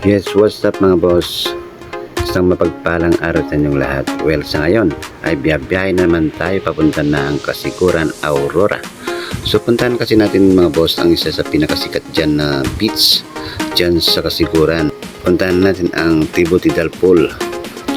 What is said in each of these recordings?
Yes, what's up mga boss? Isang mapagpalang araw sa inyong lahat. Well, sa ngayon ay biyahe naman tayo papunta ng Kasiguran, Aurora. So puntahan kasi natin mga boss ang isa sa pinakasikat dyan na beach dyan sa Kasiguran. Puntahan natin ang Tibutidal Pool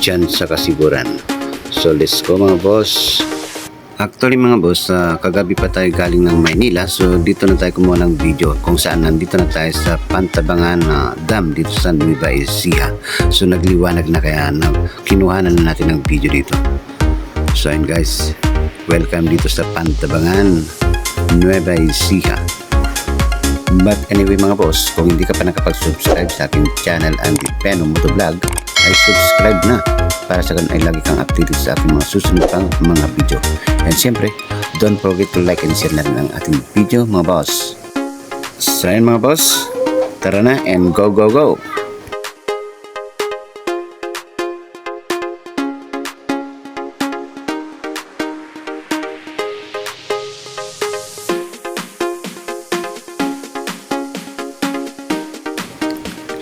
dyan sa Kasiguran. So let's go mga boss. Actually mga boss, kagabi pa tayo galing ng Maynila, so dito na tayo kumuha ng video kung saan nandito na tayo sa Pantabangan Dam dito sa Nueva Ecija. So nagliwanag na kaya kinuhanan na natin ng video dito. So ayun guys, welcome dito sa Pantabangan Nueva Ecija. But anyway mga boss, kung hindi ka pa nakapag-subscribe sa aking channel ang Dipeno Motovlog, ay subscribe na para sa ganun ay lagi kang updated sa ating mga susunod pang mga video. And siyempre, don't forget to like and share na rin ang ating video mga boss. So ayun mga boss, tara na and go go go!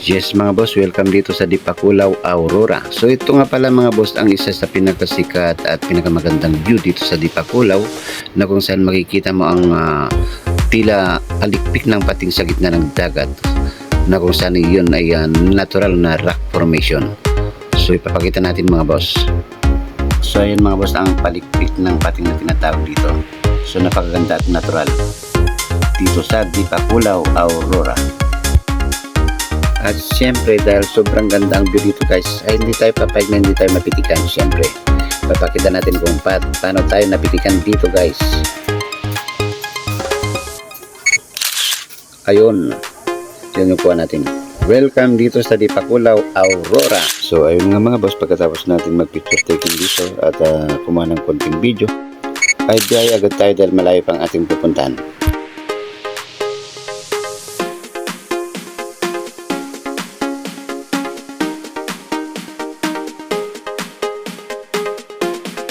Yes mga boss, welcome dito sa Dipakulaw, Aurora. So ito nga pala mga boss ang isa sa pinakasikat at pinakamagandang view dito sa Dipakulaw, na kung saan makikita mo ang tila alikpik ng pating sa gitna ng dagat, na kung saan yun ay natural na rock formation. So ipapakita natin mga boss. So ayun mga boss ang palikpik ng pating na tinatawag dito. So napakaganda at natural dito sa Dipakulaw, Aurora. At syempre dahil sobrang ganda ang view dito guys, ay hindi tayo papayag na hindi tayo mapitikan. Syempre papakita natin kung paano tayo napitikan dito guys. Ayun, yun yung kuha natin. Welcome dito sa Dipakulaw, Aurora. So ayun nga mga boss, pagkatapos natin mag picture taking dito at kumuha ng konting video, ay biyahe agad tayo dahil malayo pang ating pupuntahan.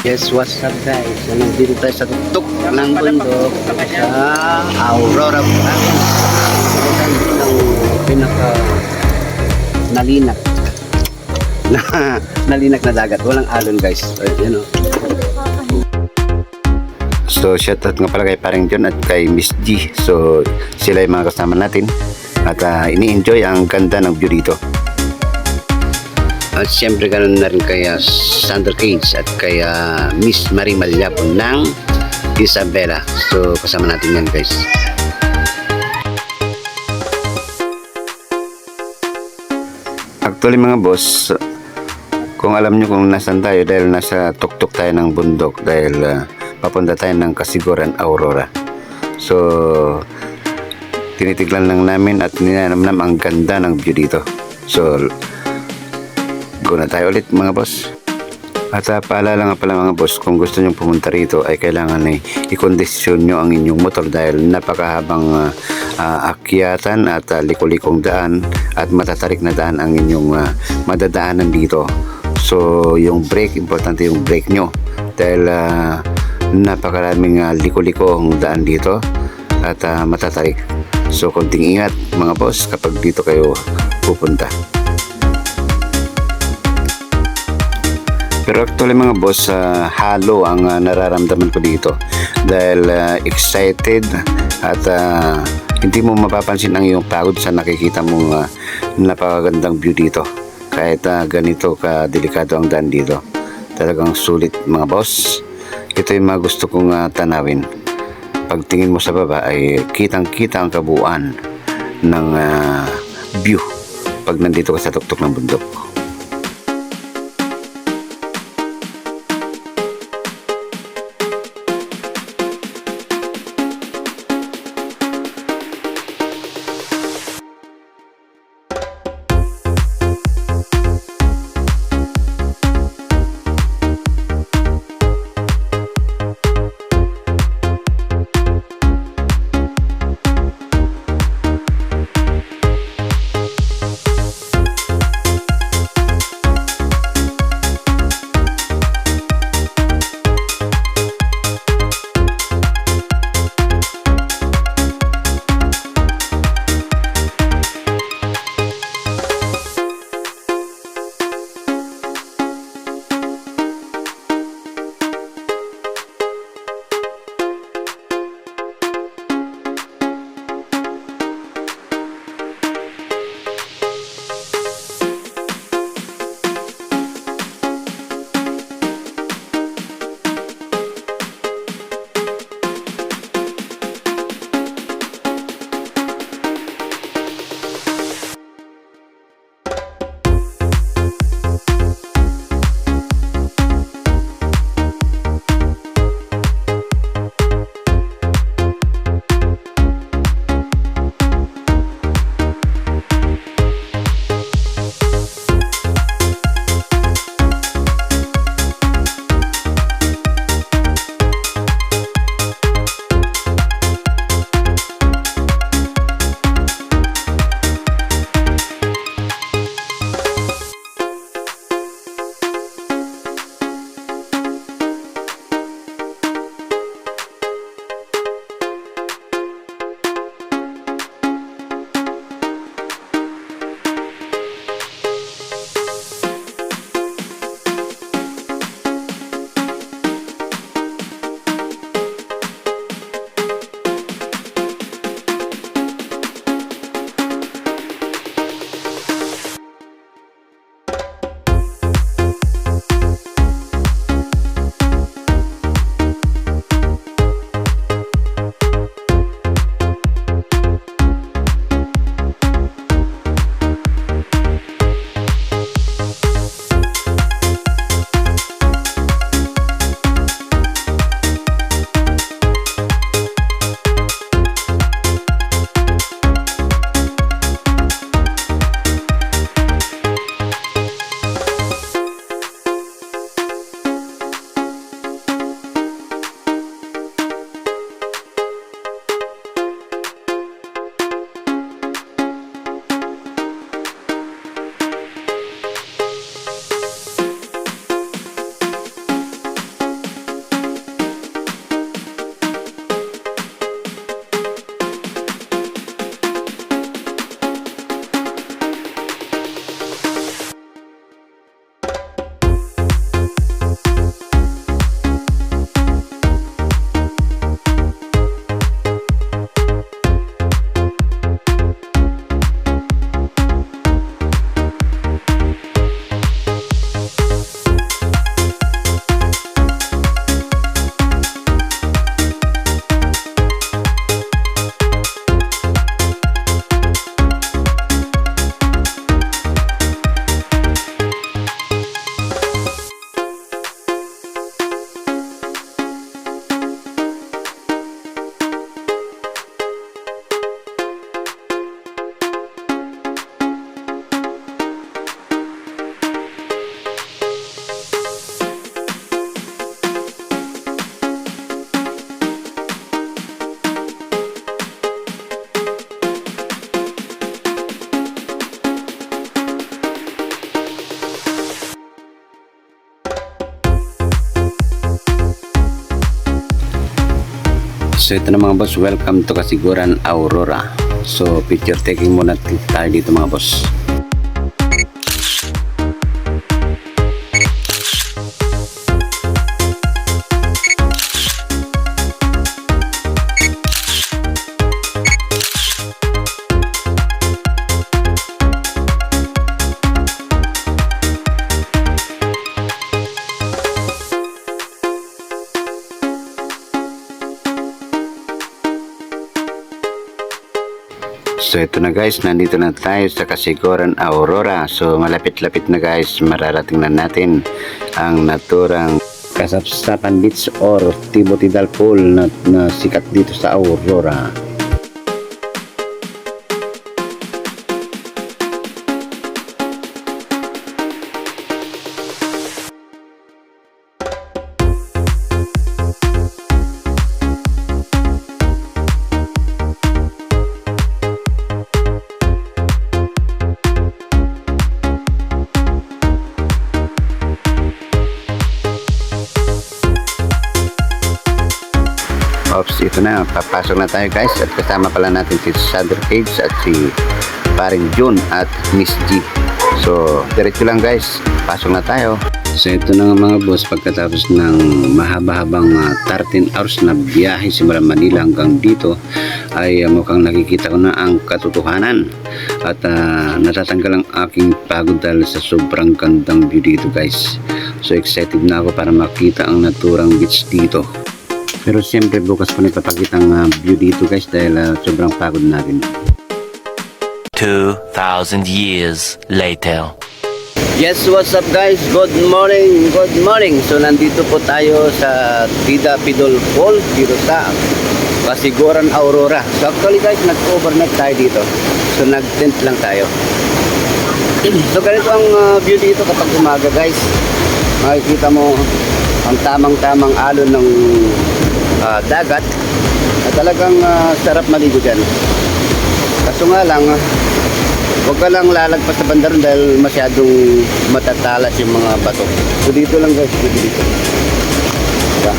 Yes, what's up guys? So, nandito tayo sa tuktok ng bundok sa Aurora Province. Ito ang pinaka nalinak na dagat. Walang alon guys. You know. So shout out nga pala kay Paring John at kay Miss G. So sila yung mga kasama natin at ini-enjoy ang ganda ng view dito. At siyempre ganoon na rin kaya Sandra Cage at kaya Miss Marie Malyapon ng Isabela. So kasama natin yan guys. Actually mga boss, kung alam nyo kung nasan tayo, dahil nasa tuktok tayo ng bundok, dahil papunta tayo ng Kasiguran, Aurora. So tinitiglan lang namin at ninanamnam ang ganda ng view dito. So go na tayo ulit mga boss. At paalala nga pala mga boss, kung gusto nyo pumunta rito ay kailangan ay i-kondisyon nyo ang inyong motor dahil napakahabang akyatan at liko-likong daan at matatarik na daan ang inyong madadaanan dito. So yung brake, importante yung brake nyo dahil napakaraming liko-likong daan dito at matatarik. So konting ingat mga boss kapag dito kayo pupunta. Pero actually mga boss, halo ang nararamdaman ko dito dahil excited at hindi mo mapapansin ang iyong pagod sa nakikita mong napakagandang view dito. Kahit ganito ka-delikado ang daan dito, talagang sulit mga boss. Ito yung mga gusto kong tanawin. Pagtingin mo sa baba ay kitang-kita ang kabuuan ng view pag nandito ka sa tuktok ng bundok. So ito na mga boss, welcome to Kasiguran Aurora. So picture taking muna tayo dito mga boss. So ito na guys, nandito na tayo sa Kasiguran Aurora. So malapit-lapit na guys, mararating na natin ang naturang Kasapsapan Beach or Tibutidal Pool na sikat dito sa Aurora. Ops, ito na, papasok na tayo guys at kasama pala natin si Shadow Cage at si Paring June at Miss G. So, diretso lang guys, pasok na tayo. So, ito na nga mga boss, pagkatapos ng mahaba-habang 13 hours na biyahe simula Manila hanggang dito ay mukhang nakikita ko na ang katotohanan at natatanggal ang aking pagod dahil sa sobrang gandang view dito guys. So, excited na ako para makita ang naturang beach dito. Pero siyempre bukas ko na ipapakita ang view dito guys dahil sobrang pagod natin. 2,000 years later. Yes, what's up guys? Good morning, good morning. So nandito po tayo sa Tibutidal Pool dito sa Kasiguran Aurora. So actually guys, nag-overnight tayo dito. So nag-tent lang tayo. So ganito ang view dito kapag umaga guys. Makikita mo ang tamang-tamang alon ng dagat at talagang sarap maligo dyan. Kaso nga lang huwag ka lang lalagpas sa banda ron dahil masyadong matatalas yung mga bato. So dito lang guys, dito. Diba?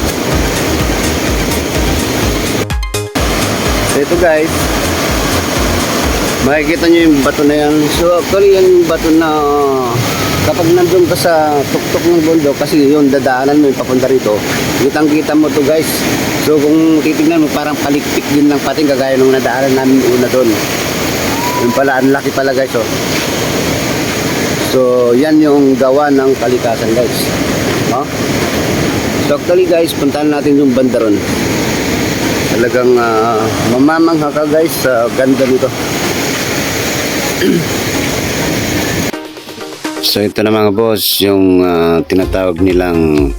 So ito guys, makikita nyo yung bato na yan. So actually yung bato na kapag nandun ka sa tuktok ng bundok, kasi yun dadaanan mo yung papunta rito, kitang kita mo to guys. So kung titignan mo parang palikpik din ng pating kagaya nung nadaanan namin una doon. Yung pala, ang laki pala guys oh. So yan yung gawa ng kalikasan guys, huh? So actually guys, puntahan natin yung banda ron. Talagang mamamangha ka guys sa ganda nito. So ito na mga boss, yung tinatawag nilang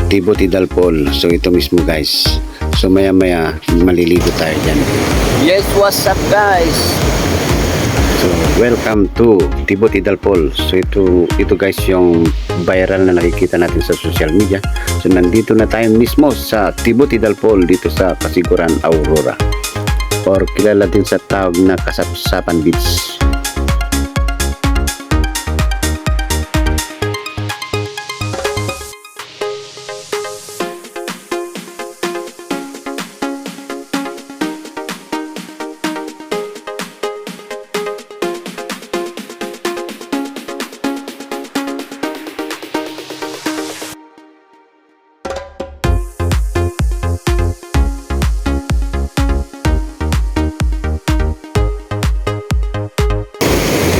Tibutidal Pool. So ito mismo guys. So maya maya maliligo tayo dyan. Yes, what's up guys? So welcome to Tibutidal Pool. So ito guys yung viral na nakikita natin sa social media. So nandito na tayo mismo sa Tibutidal Pool dito sa Kasiguran Aurora, or kilala din sa tawag na Kasapsapan Beach.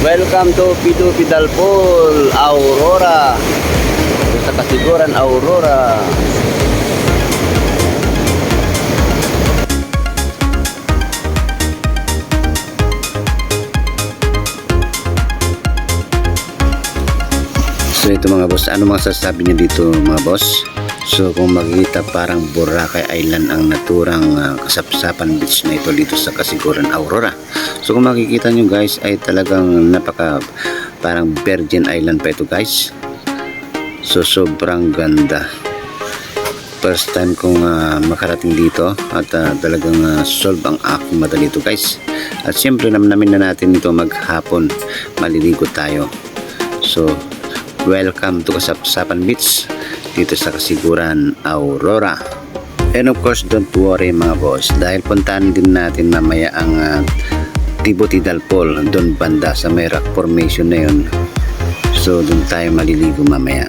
Welcome to Tibutidal Pool, Aurora. Sa Kasiguran Aurora. So ito mga boss, ano masasabi niyo dito mga boss? So kung makikita parang Boracay Island ang naturang Kasapsapan Beach na ito dito sa Kasiguran Aurora. So kung makikita nyo guys ay talagang napaka parang Virgin Island pa ito guys. So sobrang ganda. First time kong makarating dito at talagang solve ang aking mata dito guys. At siyempre namin na natin ito maghapon, maliligo tayo. So welcome to Kasapsapan Beach dito sa Kasiguran Aurora. And of course, don't worry mga boss, dahil puntahan din natin mamaya ang Tibutidal Fall, doon banda sa may rock formation na yun. So doon tayo maliligo mamaya.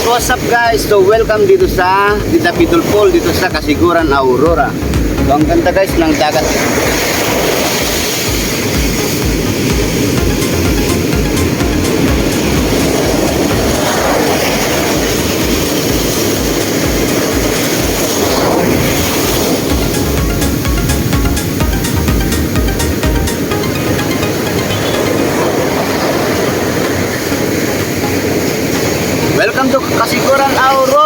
What's up guys? So welcome dito sa Tibutidal Fall, dito sa Kasiguran, Aurora. So ang ganda guys ng dagat. Welcome to Kasiguran, Aurora.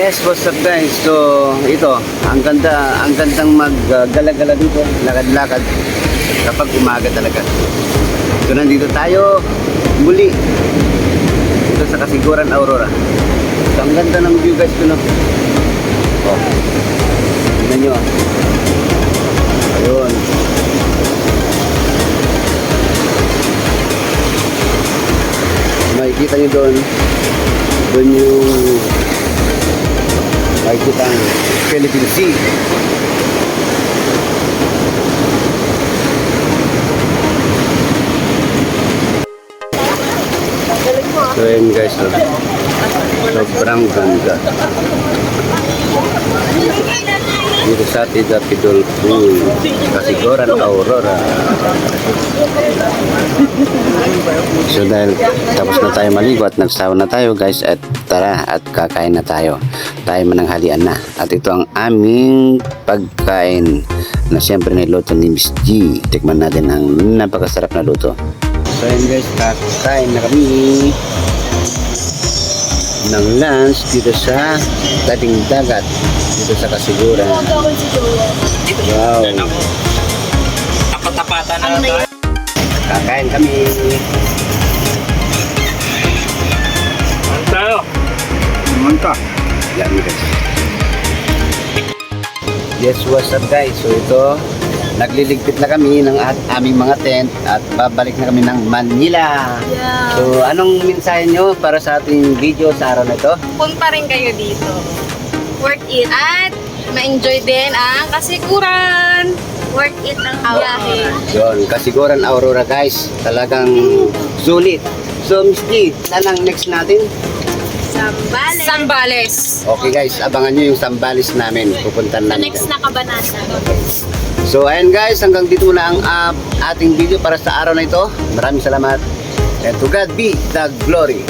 Yes, what's up guys? So, ito, ang gandang maggala-gala dito, lakad-lakad kapag umaga talaga. So, nandito tayo muli dito sa Kasiguran, Aurora. So, ang ganda ng view guys, no? Oh, tignan nyo. Ayun. Makikita nyo doon yung makikita ang Philippine Sea. So yun guys, sobrang ganda dito sa Tidapidul Pool, Kasiguran, Aurora. So dahil tapos na tayo maligo at nagsawa na tayo guys, at tara at kakain na tayo. Tayo mananghalian na. At ito ang aming pagkain na siyempre niluto ni Miss G. Tikman natin ang napakasarap na luto. So yun guys, kakain na kami ng lunch dito sa dating dagat dito sa Kasiguran. Wow. Tapatan na Kakain kami. tayo. Manta. Yan guys. Yes, what's up guys? So ito, nagliligpit na kami ng aming mga tent at babalik na kami ng Manila. Yeah. So anong mensahe nyo para sa ating video sa araw na ito? Punta rin kayo dito. Worth it. At ma-enjoy din ang Kasiguran. Worth it ang biyahe. Yun, Kasiguran, Aurora guys. Talagang sulit. So Miss G, saan ang next natin? Sambales. Sambales. Okay guys, abangan nyo yung Sambales namin. Pupuntan Sa namin. next na Kabanata. So ayan guys, hanggang dito na ang ating video para sa araw na ito. Maraming salamat. And to God be the glory.